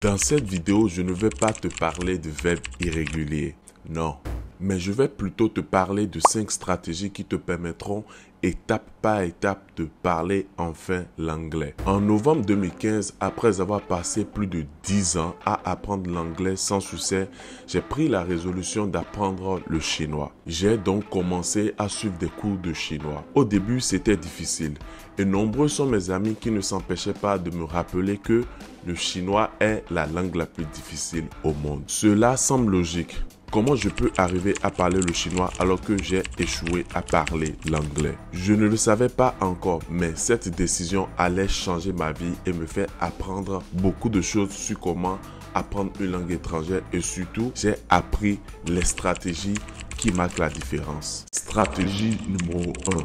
Dans cette vidéo, je ne vais pas te parler de verbes irréguliers, non. Mais je vais plutôt te parler de 5 stratégies qui te permettront étape par étape de parler enfin l'anglais. En novembre 2015, après avoir passé plus de 10 ans à apprendre l'anglais sans succès, j'ai pris la résolution d'apprendre le chinois. J'ai donc commencé à suivre des cours de chinois. Au début, c'était difficile et nombreux sont mes amis qui ne s'empêchaient pas de me rappeler que le chinois est la langue la plus difficile au monde. Cela semble logique. Comment je peux arriver à parler le chinois alors que j'ai échoué à parler l'anglais? Je ne le savais pas encore, mais cette décision allait changer ma vie et me faire apprendre beaucoup de choses sur comment apprendre une langue étrangère et surtout, j'ai appris les stratégies qui marquent la différence. Stratégie numéro 1.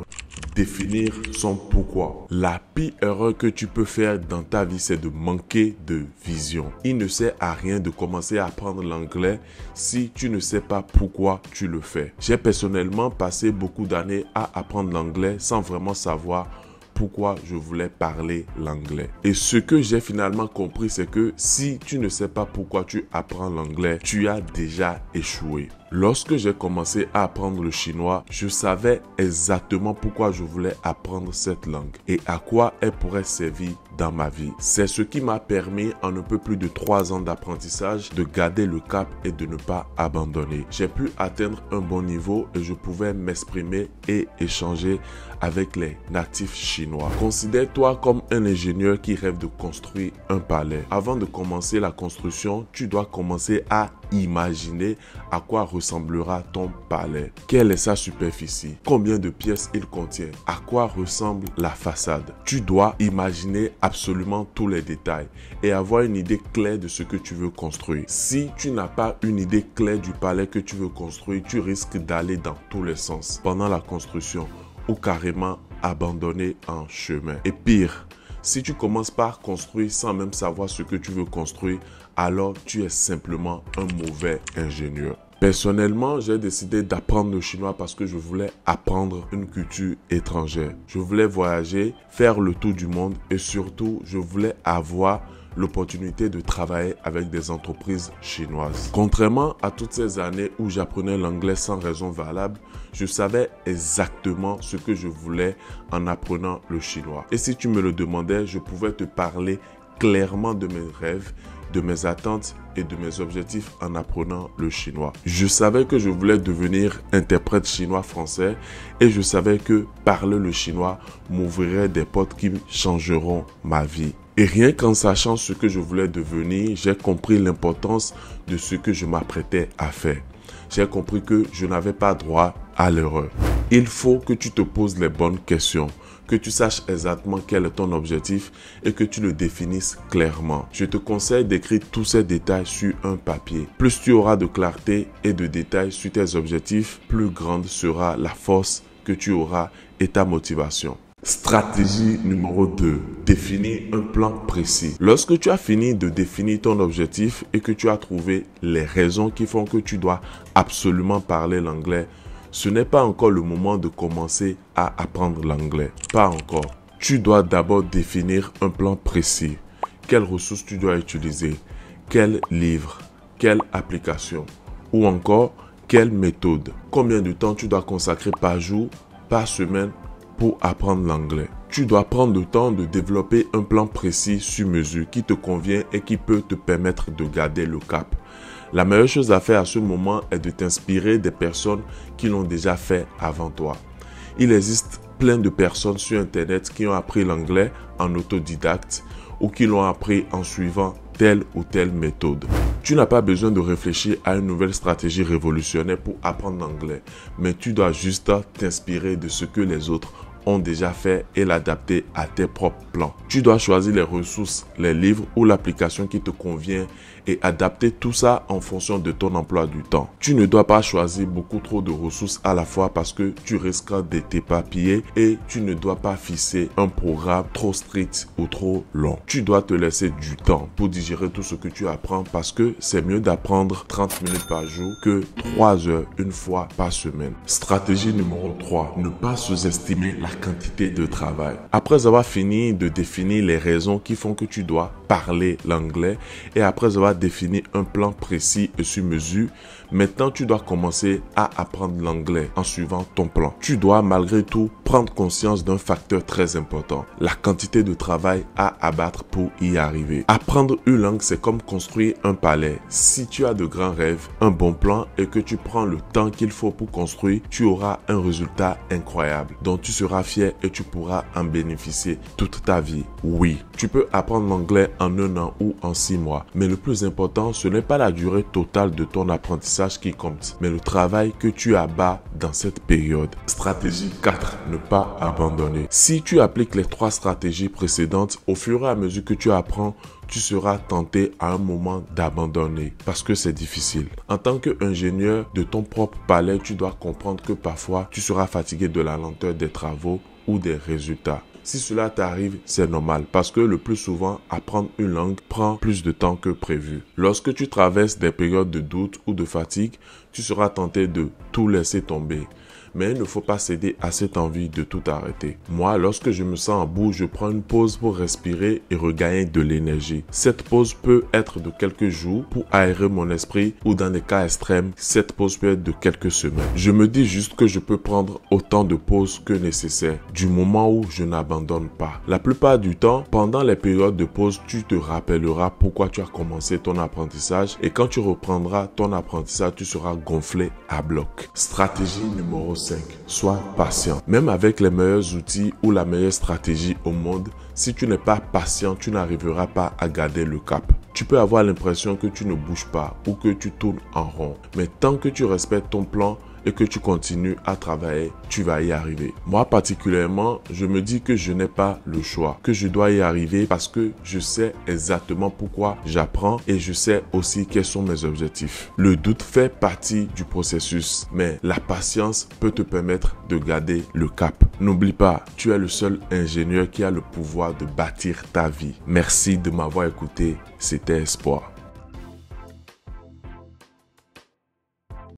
Définir son pourquoi. La pire erreur que tu peux faire dans ta vie, c'est de manquer de vision. Il ne sert à rien de commencer à apprendre l'anglais si tu ne sais pas pourquoi tu le fais. J'ai personnellement passé beaucoup d'années à apprendre l'anglais sans vraiment savoir pourquoi je voulais parler l'anglais. Et ce que j'ai finalement compris, c'est que si tu ne sais pas pourquoi tu apprends l'anglais, tu as déjà échoué. Lorsque j'ai commencé à apprendre le chinois, je savais exactement pourquoi je voulais apprendre cette langue et à quoi elle pourrait servir dans ma vie. C'est ce qui m'a permis, en un peu plus de 3 ans d'apprentissage, de garder le cap et de ne pas abandonner. J'ai pu atteindre un bon niveau et je pouvais m'exprimer et échanger avec les natifs chinois. Considère-toi comme un ingénieur qui rêve de construire un palais. Avant de commencer la construction, tu dois commencer à imaginer à quoi ressemblera ton palais. Quelle est sa superficie? Combien de pièces il contient? À quoi ressemble la façade? Tu dois imaginer absolument tous les détails et avoir une idée claire de ce que tu veux construire. Si tu n'as pas une idée claire du palais que tu veux construire, tu risques d'aller dans tous les sens pendant la construction ou carrément abandonner en chemin. Et pire, si tu commences par construire sans même savoir ce que tu veux construire, alors tu es simplement un mauvais ingénieur. Personnellement, j'ai décidé d'apprendre le chinois parce que je voulais apprendre une culture étrangère. Je voulais voyager, faire le tour du monde et surtout, je voulais avoir l'opportunité de travailler avec des entreprises chinoises. Contrairement à toutes ces années où j'apprenais l'anglais sans raison valable, je savais exactement ce que je voulais en apprenant le chinois. Et si tu me le demandais, je pouvais te parler clairement de mes rêves, de mes attentes et de mes objectifs en apprenant le chinois. Je savais que je voulais devenir interprète chinois-français et je savais que parler le chinois m'ouvrirait des portes qui changeront ma vie. Et rien qu'en sachant ce que je voulais devenir, j'ai compris l'importance de ce que je m'apprêtais à faire. J'ai compris que je n'avais pas droit à l'erreur. Il faut que tu te poses les bonnes questions, que tu saches exactement quel est ton objectif et que tu le définisses clairement. Je te conseille d'écrire tous ces détails sur un papier. Plus tu auras de clarté et de détails sur tes objectifs, plus grande sera la force que tu auras et ta motivation. Stratégie numéro 2. Définir un plan précis. Lorsque tu as fini de définir ton objectif et que tu as trouvé les raisons qui font que tu dois absolument parler l'anglais, ce n'est pas encore le moment de commencer à apprendre l'anglais. Pas encore. Tu dois d'abord définir un plan précis. Quelles ressources tu dois utiliser? Quel livre? Quelle application? Ou encore, quelle méthode? Combien de temps tu dois consacrer par jour, par semaine pour apprendre l'anglais? Tu dois prendre le temps de développer un plan précis sur mesure qui te convient et qui peut te permettre de garder le cap. La meilleure chose à faire à ce moment est de t'inspirer des personnes qui l'ont déjà fait avant toi. Il existe plein de personnes sur Internet qui ont appris l'anglais en autodidacte ou qui l'ont appris en suivant telle ou telle méthode. Tu n'as pas besoin de réfléchir à une nouvelle stratégie révolutionnaire pour apprendre l'anglais, mais tu dois juste t'inspirer de ce que les autres ont déjà fait et l'adapter à tes propres plans. Tu dois choisir les ressources, les livres ou l'application qui te convient et adapter tout ça en fonction de ton emploi du temps. Tu ne dois pas choisir beaucoup trop de ressources à la fois parce que tu risques de t'éparpiller et tu ne dois pas fixer un programme trop strict ou trop long. Tu dois te laisser du temps pour digérer tout ce que tu apprends parce que c'est mieux d'apprendre 30 minutes par jour que 3 heures une fois par semaine. Stratégie numéro 3. Ne pas sous-estimer la quantité de travail. Après avoir fini de définir les raisons qui font que tu dois parler l'anglais et après avoir défini un plan précis et sur mesure, maintenant tu dois commencer à apprendre l'anglais en suivant ton plan. Tu dois malgré tout prendre conscience d'un facteur très important, la quantité de travail à abattre pour y arriver. Apprendre une langue, c'est comme construire un palais. Si tu as de grands rêves, un bon plan et que tu prends le temps qu'il faut pour construire, tu auras un résultat incroyable dont tu seras fier et tu pourras en bénéficier toute ta vie. Oui, tu peux apprendre l'anglais en 1 an ou en 6 mois, mais le plus important, ce n'est pas la durée totale de ton apprentissage qui compte, mais le travail que tu abats dans cette période. Stratégie 4. Ne pas abandonner. Si tu appliques les 3 stratégies précédentes, au fur et à mesure que tu apprends, tu seras tenté à un moment d'abandonner parce que c'est difficile. En tant qu'ingénieur de ton propre palais, tu dois comprendre que parfois, tu seras fatigué de la lenteur des travaux ou des résultats. Si cela t'arrive, c'est normal parce que le plus souvent, apprendre une langue prend plus de temps que prévu. Lorsque tu traverses des périodes de doute ou de fatigue, tu seras tenté de tout laisser tomber. Mais il ne faut pas céder à cette envie de tout arrêter. Moi, lorsque je me sens en bout, je prends une pause pour respirer et regagner de l'énergie. Cette pause peut être de quelques jours pour aérer mon esprit ou dans des cas extrêmes, cette pause peut être de quelques semaines. Je me dis juste que je peux prendre autant de pauses que nécessaire du moment où je n'abandonne pas. La plupart du temps, pendant les périodes de pause, tu te rappelleras pourquoi tu as commencé ton apprentissage et quand tu reprendras ton apprentissage, tu seras gonflé à bloc. Stratégie numéro 5. Sois patient. Même avec les meilleurs outils ou la meilleure stratégie au monde, si tu n'es pas patient, tu n'arriveras pas à garder le cap. Tu peux avoir l'impression que tu ne bouges pas ou que tu tournes en rond. Mais tant que tu respectes ton plan et que tu continues à travailler, tu vas y arriver. Moi particulièrement, je me dis que je n'ai pas le choix, que je dois y arriver parce que je sais exactement pourquoi j'apprends et je sais aussi quels sont mes objectifs. Le doute fait partie du processus, mais la patience peut te permettre de garder le cap. N'oublie pas, tu es le seul ingénieur qui a le pouvoir de bâtir ta vie. Merci de m'avoir écouté, c'était Espoir.